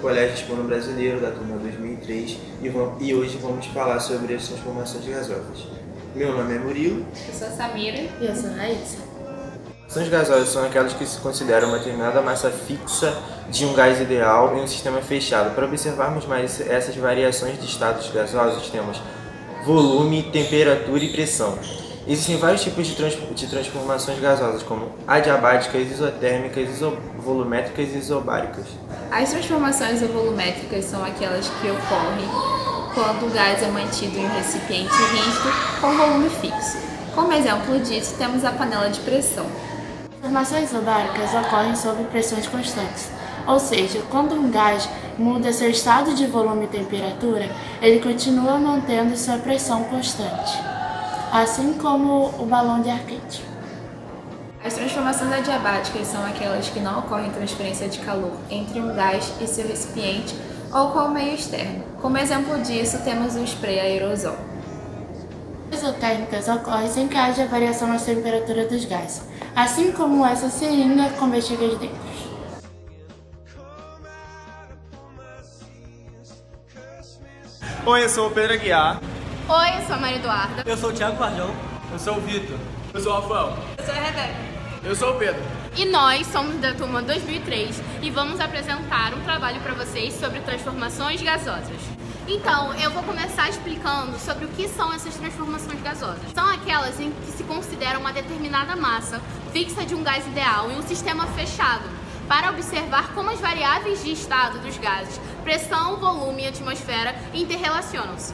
Colégio Hispano Brasileiro, da turma 2003, e hoje vamos falar sobre as transformações gasosas. Meu nome é Murilo. Eu sou a Samira. E eu sou a Raíssa. Transformações gasosas são aquelas que se consideram uma determinada massa fixa de um gás ideal em um sistema fechado. Para observarmos mais essas variações de estados gasosos, temos volume, temperatura e pressão. Existem vários tipos de transformações gasosas, como adiabáticas, isotérmicas, isovolumétricas e isobáricas. As transformações volumétricas são aquelas que ocorrem quando o gás é mantido em um recipiente rígido com volume fixo. Como exemplo disso, temos a panela de pressão. Transformações isobáricas ocorrem sob pressões constantes, ou seja, quando um gás muda seu estado de volume e temperatura, ele continua mantendo sua pressão constante, assim como o balão de ar quente. As transformações adiabáticas são aquelas que não ocorrem transferência de calor entre um gás e seu recipiente ou com o meio externo. Como exemplo disso, temos o spray aerosol. As isotérmicas ocorrem sem que haja variação na temperatura dos gases, assim como essa seringa com bexigas dentro. Oi, eu sou o Pedro Aguiar. Oi, eu sou a Maria Eduarda. Eu sou o Thiago Pardão. Eu sou o Vitor. Eu sou o Rafael. Eu sou a Rebeca. Eu sou o Pedro. E nós somos da turma 2003 e vamos apresentar um trabalho para vocês sobre transformações gasosas. Então, eu vou começar explicando sobre o que são essas transformações gasosas. São aquelas em que se considera uma determinada massa fixa de um gás ideal em um sistema fechado, para observar como as variáveis de estado dos gases, pressão, volume e atmosfera, interrelacionam-se.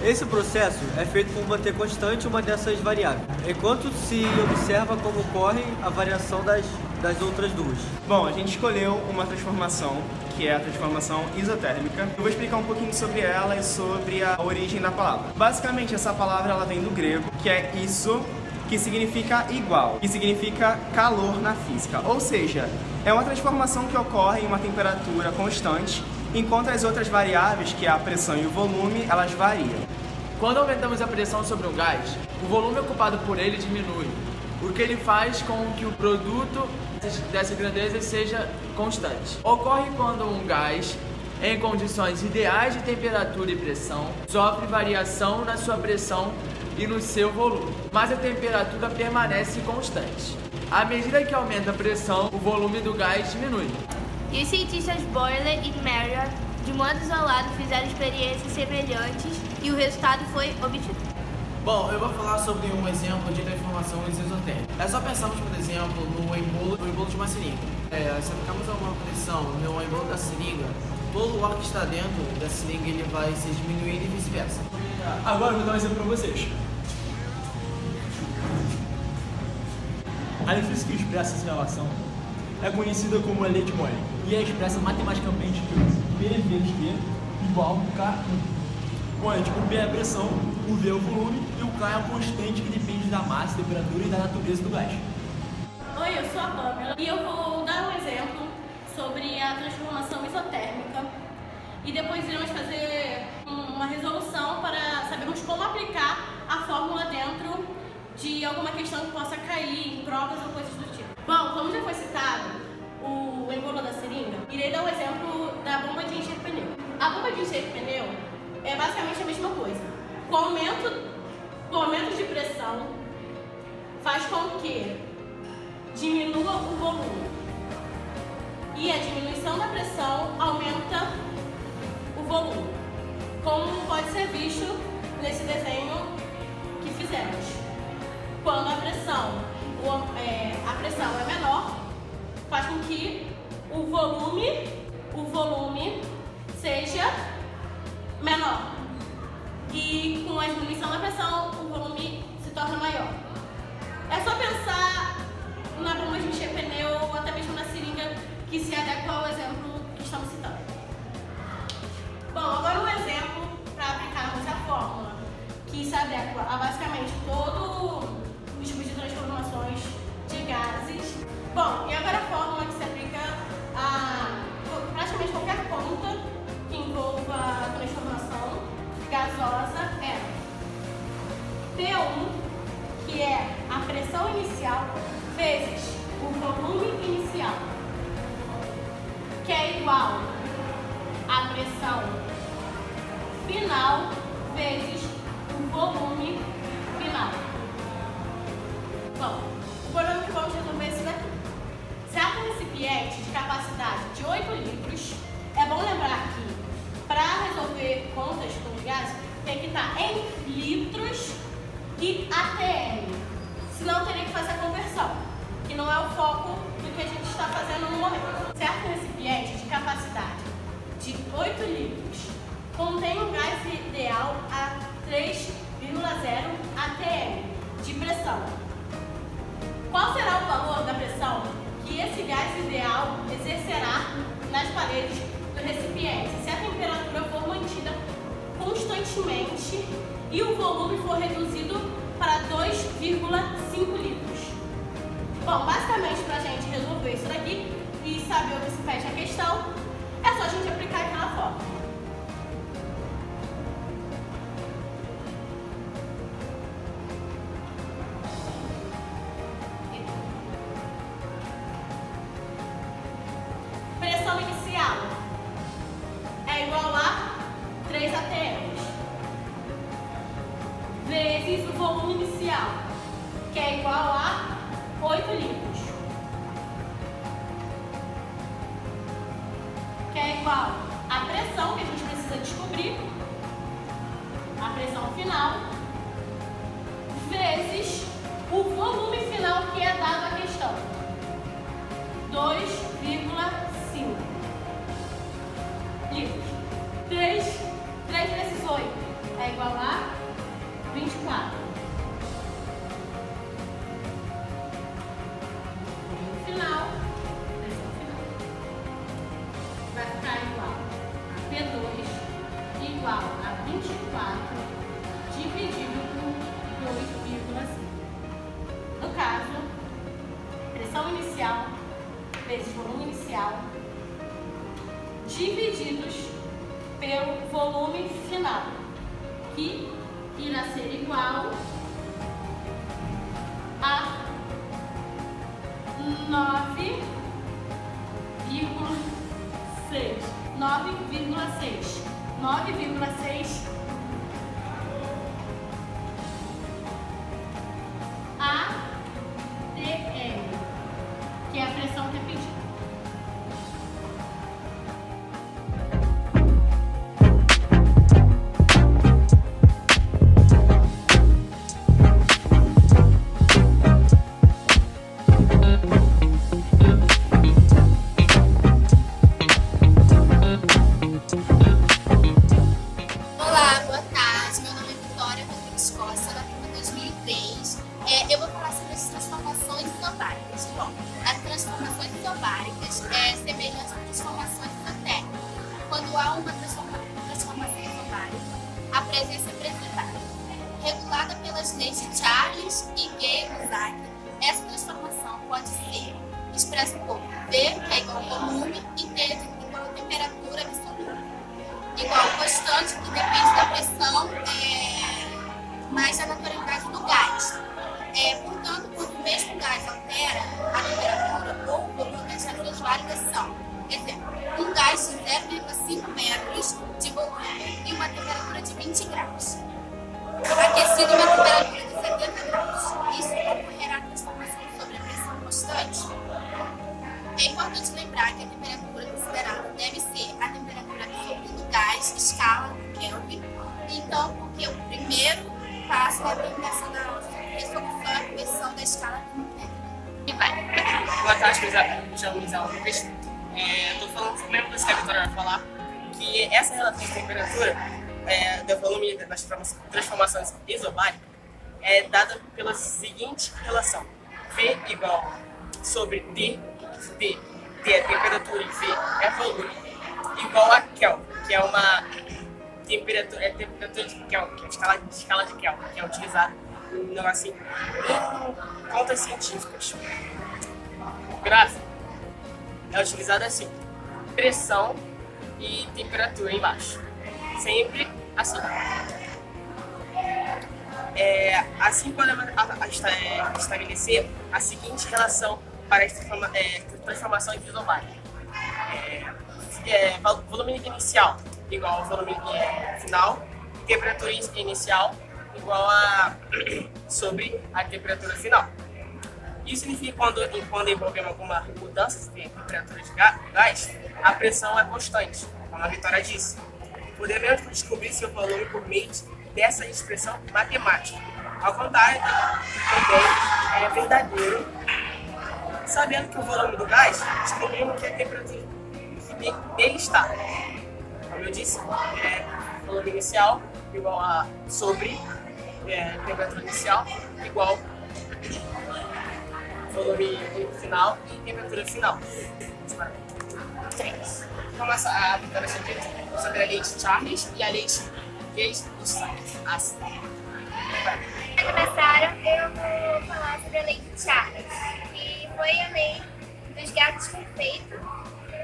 Esse processo é feito por manter constante uma dessas variáveis, enquanto se observa como ocorre a variação das outras duas. Bom, a gente escolheu uma transformação, que é a transformação isotérmica. Eu vou explicar um pouquinho sobre ela e sobre a origem da palavra. Basicamente, essa palavra ela vem do grego, que é iso, que significa igual, que significa calor na física. Ou seja, é uma transformação que ocorre em uma temperatura constante, enquanto as outras variáveis, que é a pressão e o volume, elas variam. Quando aumentamos a pressão sobre um gás, o volume ocupado por ele diminui, o que ele faz com que o produto dessa grandeza seja constante. Ocorre quando um gás, em condições ideais de temperatura e pressão, sofre variação na sua pressão e no seu volume, mas a temperatura permanece constante. À medida que aumenta a pressão, o volume do gás diminui. E os cientistas Boyle e Marriott, de modo isolado, fizeram experiências semelhantes e o resultado foi obtido. Bom, eu vou falar sobre um exemplo de transformações isotérmicas. É só pensarmos, por exemplo, no embolo de uma seringa. Se aplicamos uma pressão no embolo da seringa, todo o ar que está dentro da seringa ele vai se diminuir e vice-versa. Agora eu vou dar um exemplo para vocês. A lei física que expressa essa relação é conhecida como a lei de Moore e é expressa matematicamente que P vezes V igual K1, onde o P é a pressão, o V é o volume e o K é a constante que depende da massa, temperatura e da natureza do gás. Oi, eu sou a Pamela e eu vou dar um exemplo sobre a transformação isotérmica e depois iremos fazer uma resolução para sabermos como aplicar a fórmula dentro de alguma questão que possa cair em provas ou coisas do tipo. Bom, como já foi citado o embolo da seringa, irei dar um exemplo da bomba de encher pneu. A bomba de encher pneu é basicamente a mesma coisa. Com o aumento de pressão faz com que diminua o volume e a diminuição da pressão aumenta o volume, como pode ser visto nesse desenho que fizemos. Quando a pressão é menor, faz com que o volume seja menor. E com a diminuição da pressão, o volume se torna maior. É só pensar na bomba de encher pneu ou até mesmo na seringa que se adequa ao exemplo que estamos citando. Bom, agora um exemplo para aplicarmos a fórmula que se adequa a basicamente todo os tipos de transformações de gases. Bom, e agora a fórmula que se aplica a praticamente qualquer conta que envolva a transformação gasosa é P1, que é a pressão inicial, vezes o volume inicial, que é igual pressão final vezes o volume final. Bom, o problema que vamos resolver é esse daqui. Certo recipiente de capacidade de 8 litros, é bom lembrar que para resolver contas com gás tem que estar em litros e atm, senão teria que fazer a conversão, que não é o foco do que a gente está fazendo no momento. Certo recipiente de capacidade de 8 litros contém um gás ideal a 3,0 atm de pressão. Qual será o valor da pressão que esse gás ideal exercerá nas paredes do recipiente se a temperatura for mantida constantemente e o volume for reduzido para 2,5 litros? Bom, basicamente, para a gente resolver isso daqui e saber o que se pede a questão, é só a gente aplicar aquela fórmula. Pressão inicial é igual a 3 atm vezes o volume inicial, que é igual a 8 litros, que é igual à pressão que a gente precisa descobrir, a pressão final, vezes o volume final que é dado à questão, 2,5 litros. 3 vezes 8 é igual a 24. Final, pressão final, vai ficar igual a P2 igual a 24 dividido por 2,5. No caso, pressão inicial vezes volume inicial divididos pelo volume final, que irá ser igual a 9,6 atm, que é a pressão repetida. Olá, boa tarde. Meu nome é Vitória Rodrigues Costa, da turma 2003. Eu vou falar sobre as transformações isobáricas. Bom, as transformações isobáricas é semelhante a transformações isotérmicas. Quando há uma transformação isobárica, a presença é preservada. Regulada pelas leis de Charles e Gay-Lussac, essa transformação pode ser expressa por V, que é igual ao volume, e T, igual a temperatura absoluta, igual ao constante, que depende da pressão, mais da naturalidade do gás. Portanto, quando o mesmo gás altera a temperatura ou o volume, as razões válidas são, exemplo, um gás de 0,5 metros de volume e uma temperatura de 20 graus, aquecido em uma temperatura de 70 graus. Isso ocorrerá a transformação sobre a pressão constante. É importante lembrar que a temperatura considerada deve ser a temperatura absoluta do gás, escala Kelvin. Então, porque o primeiro passo é a aplicação da resolução e a conversão da escala Kelvin. E vai. Boa tarde, me chamo Isao Lucas. Estou falando sobre o mesmo que a Vitória vai falar, que essa relação de temperatura do volume das transformações isobáricas é dada pela seguinte relação: V igual sobre D é temperatura e V é volume, igual a Kelvin, que é uma temperatura de Kelvin, que é a escala de Kelvin, que é utilizada em contas científicas. Gráfico é utilizado assim: pressão e temperatura embaixo, sempre assim. Assim podemos estabelecer a seguinte relação para as transformações isobáricas. Volume inicial igual ao volume final, temperatura inicial igual a sobre a temperatura final. Isso significa que quando envolvemos alguma mudança de temperatura de gás, a pressão é constante, como a Vitória disse. Podemos descobrir seu volume por meio dessa expressão matemática. Ao contrário, também é verdadeiro. Sabendo que o volume do gás, descobrimos que a temperatura dele está. Como eu disse, volume inicial igual a sobre temperatura inicial igual volume final e temperatura final. 3. Começa a Vitória sobre a lei de Charles e a lei de Gay-Lussac. Para começar, eu vou falar sobre a lei de Charles, que foi a lei dos gases perfeitos,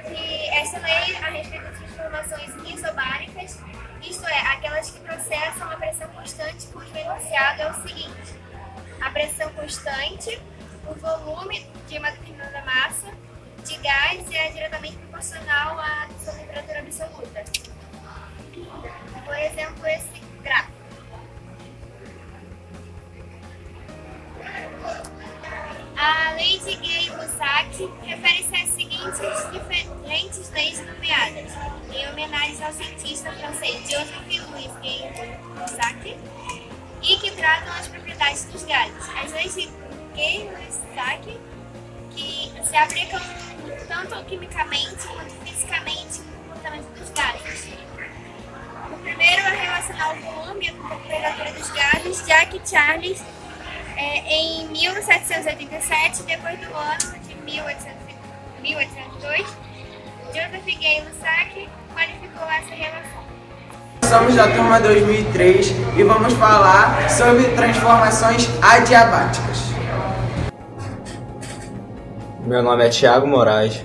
que essa lei a respeito das transformações isobáricas, isto é, aquelas que processam a pressão constante, cujo enunciado é o seguinte: a pressão constante, o volume de uma determinada massa de gás é diretamente proporcional à sua temperatura absoluta. Por exemplo, esse gráfico. A lei de Gay-Lussac refere-se às seguintes diferentes leis nomeadas, em homenagem ao cientista francês Joseph-Louis Gay-Lussac, e que tratam as propriedades dos gases. As leis de Gay-Lussac que se aplicam tanto quimicamente quanto fisicamente no comportamento dos gases. O primeiro é relacionar o volume e a temperatura dos gases, já que Charles, em 1787, depois do ano de 1802, Joseph Gay-Lussac qualificou essa relação. Somos da turma 2003 e vamos falar sobre transformações adiabáticas. Meu nome é Thiago Moraes,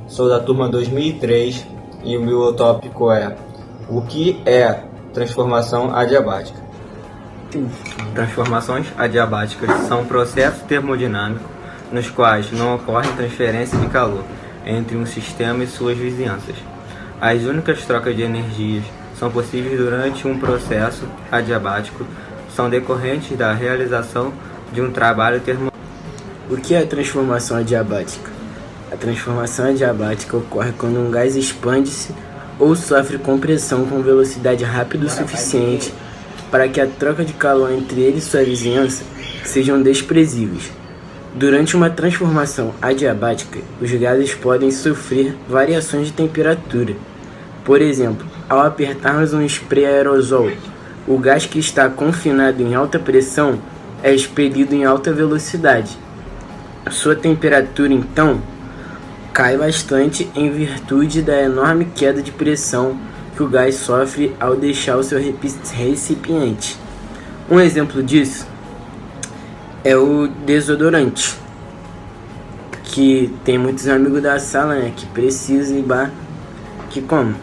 sou da turma 2003 e o meu tópico é: o que é transformação adiabática? Transformações adiabáticas são processos termodinâmicos nos quais não ocorre transferência de calor entre um sistema e suas vizinhanças. As únicas trocas de energias são possíveis durante um processo adiabático, são decorrentes da realização de um trabalho termodinâmico. O que é a transformação adiabática? A transformação adiabática ocorre quando um gás expande-se ou sofre compressão com velocidade rápida o suficiente para que a troca de calor entre ele e sua vizinhança sejam desprezíveis. Durante uma transformação adiabática, os gases podem sofrer variações de temperatura. Por exemplo, ao apertarmos um spray aerosol, o gás que está confinado em alta pressão é expelido em alta velocidade. Sua temperatura, então, cai bastante em virtude da enorme queda de pressão que o gás sofre ao deixar o seu recipiente. Um exemplo disso é o desodorante, que tem muitos amigos da sala, né, que precisam ir que como?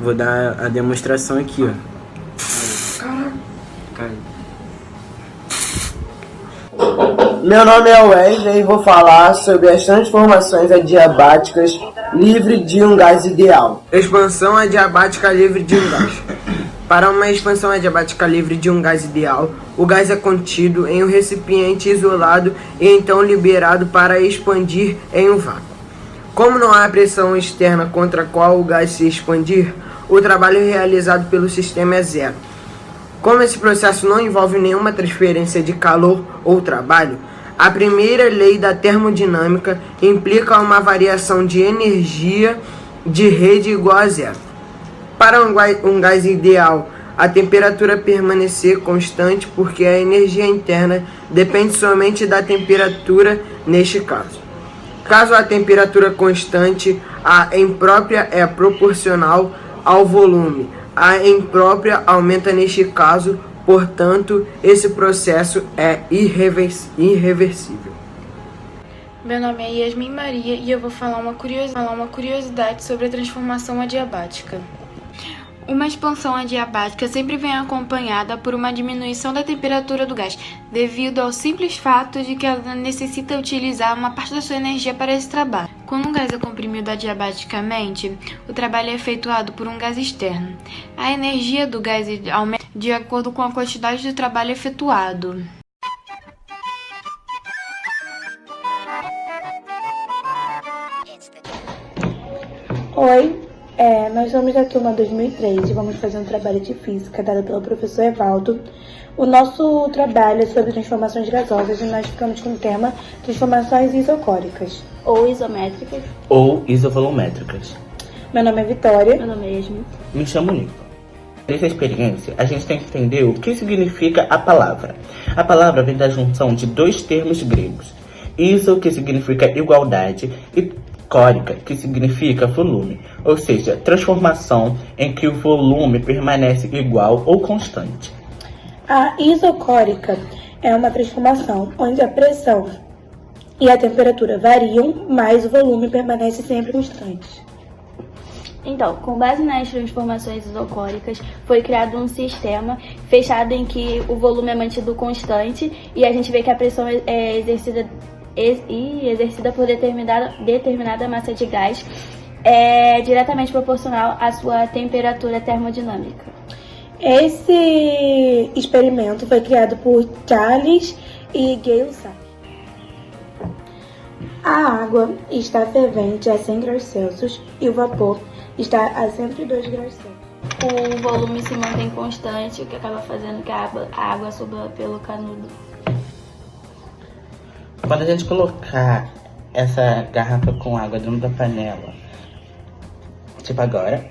Vou dar a demonstração aqui, ó. Meu nome é Wesley e vou falar sobre as transformações adiabáticas livre de um gás ideal. Expansão adiabática livre de um gás. Para uma expansão adiabática livre de um gás ideal, o gás é contido em um recipiente isolado e então liberado para expandir em um vácuo. Como não há pressão externa contra a qual o gás se expandir, o trabalho realizado pelo sistema é zero. Como esse processo não envolve nenhuma transferência de calor ou trabalho, a primeira lei da termodinâmica implica uma variação de energia de rede igual a zero. Para um gás ideal, a temperatura permanecer constante porque a energia interna depende somente da temperatura neste caso. Caso a temperatura constante, a imprópria é proporcional ao volume. A imprópria aumenta neste caso, portanto, esse processo é irreversível. Meu nome é Yasmin Maria e eu vou falar uma curiosidade sobre a transformação adiabática. Uma expansão adiabática sempre vem acompanhada por uma diminuição da temperatura do gás, devido ao simples fato de que ela necessita utilizar uma parte da sua energia para esse trabalho. Quando um gás é comprimido adiabaticamente, o trabalho é efetuado por um gás externo. A energia do gás aumenta de acordo com a quantidade de trabalho efetuado. Oi, nós somos da turma 2003 e vamos fazer um trabalho de física dado pelo professor Evaldo. O nosso trabalho é sobre transformações gasosas e nós ficamos com o tema transformações isocóricas. Ou isométricas. Ou isovolumétricas. Meu nome é Vitória. Meu nome é Yasmin. Me chamo Nico. Nessa experiência, a gente tem que entender o que significa a palavra. A palavra vem da junção de dois termos gregos. Iso, que significa igualdade, e córica, que significa volume, ou seja, transformação em que o volume permanece igual ou constante. A isocórica é uma transformação onde a pressão e a temperatura variam, mas o volume permanece sempre constante. Então, com base nas transformações isocóricas, foi criado um sistema fechado em que o volume é mantido constante e a gente vê que a pressão é exercida por determinada massa de gás é diretamente proporcional à sua temperatura termodinâmica. Esse experimento foi criado por Charles e Gay-Lussac. A água está fervente a 100 graus Celsius e o vapor está a 102 graus Celsius. O volume se mantém constante, o que acaba fazendo que a água suba pelo canudo. Quando a gente colocar essa garrafa com água dentro da panela, tipo agora,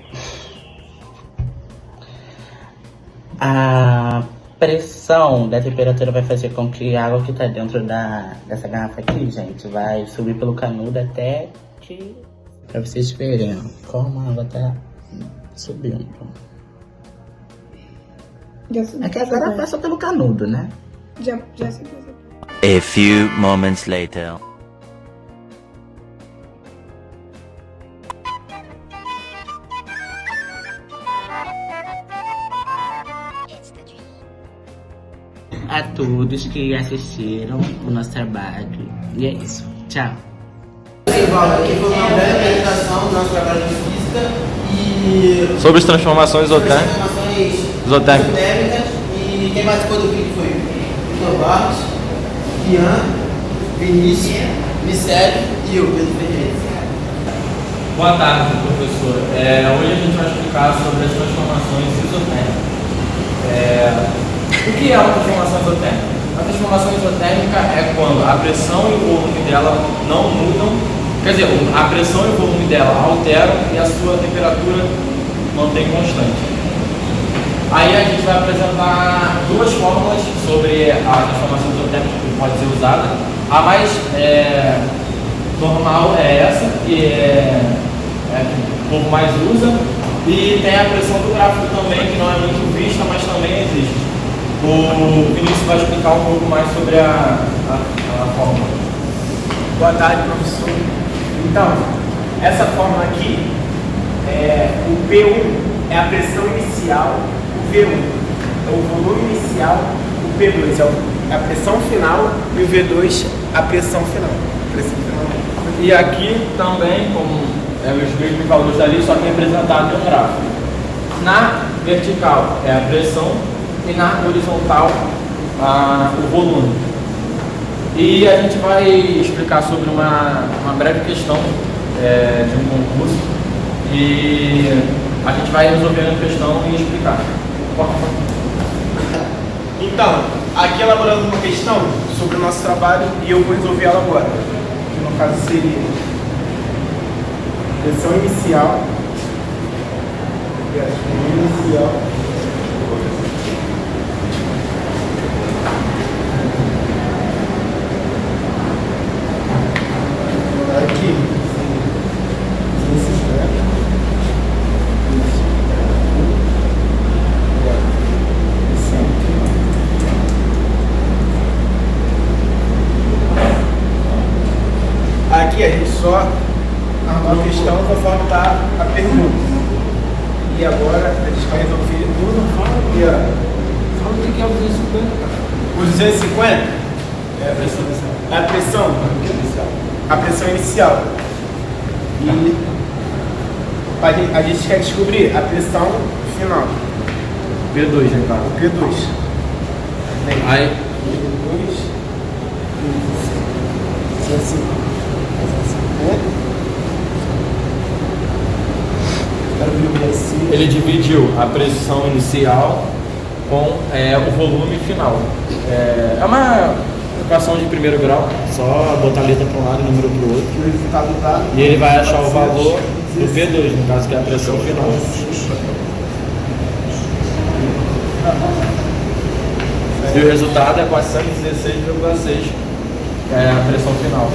a pressão da temperatura vai fazer com que a água que está dentro dessa garrafa aqui, gente, vai subir pelo canudo até que... Pra vocês verem como a água tá subindo. Aqui agora passa pelo canudo, né? Já subiu. A few moments later. A todos que assistiram o nosso trabalho. E é isso. Tchau. Aqui foi uma breve apresentação do nosso trabalho de física e... Sobre as transformações isotérmicas. E quem participou do vídeo foi Vitor Barros, Ian, Vinícius, Micélio e eu, Pedro Ferreira. Boa tarde, professor. Hoje a gente vai explicar sobre as transformações isotérmicas. O que é uma transformação isotérmica? A transformação isotérmica é quando a pressão e o volume dela não mudam, quer dizer, a pressão e o volume dela alteram e a sua temperatura mantém constante. Aí a gente vai apresentar duas fórmulas sobre a transformação isotérmica que pode ser usada. A mais normal é essa, que o povo mais usa, e tem a pressão do gráfico também, que não é muito vista, mas também existe. O Vinícius vai explicar um pouco mais sobre a fórmula. Boa tarde, professor. Então, essa fórmula aqui, o P1 é a pressão inicial, o V1 é o volume inicial, o P2 é a pressão final e o V2 a pressão final. E aqui também, como os mesmos valores ali, só que representado no gráfico. Na vertical é a pressão e na horizontal o volume. E a gente vai explicar sobre uma breve questão de um concurso e a gente vai resolvendo a questão e explicar. Então, aqui elaborando uma questão sobre o nosso trabalho e eu vou resolver ela agora. Que no caso seria pressão inicial. Aqui. Aqui a gente só arrumou a questão conforme está a pergunta. E agora a gente vai resolver tudo. E fala o que é o 250. O 250? É a pressão inicial. A pressão inicial. E a gente quer descobrir a pressão final. P2, né, cara? P2. Aí. P2. Assim. Ele dividiu a pressão inicial com o volume final. É uma equação de primeiro grau, só botar a letra para um lado e o número para o outro. O resultado dá. E ele vai achar o valor do P2, no caso que é a pressão final. E o resultado é 416,6, que é a pressão final.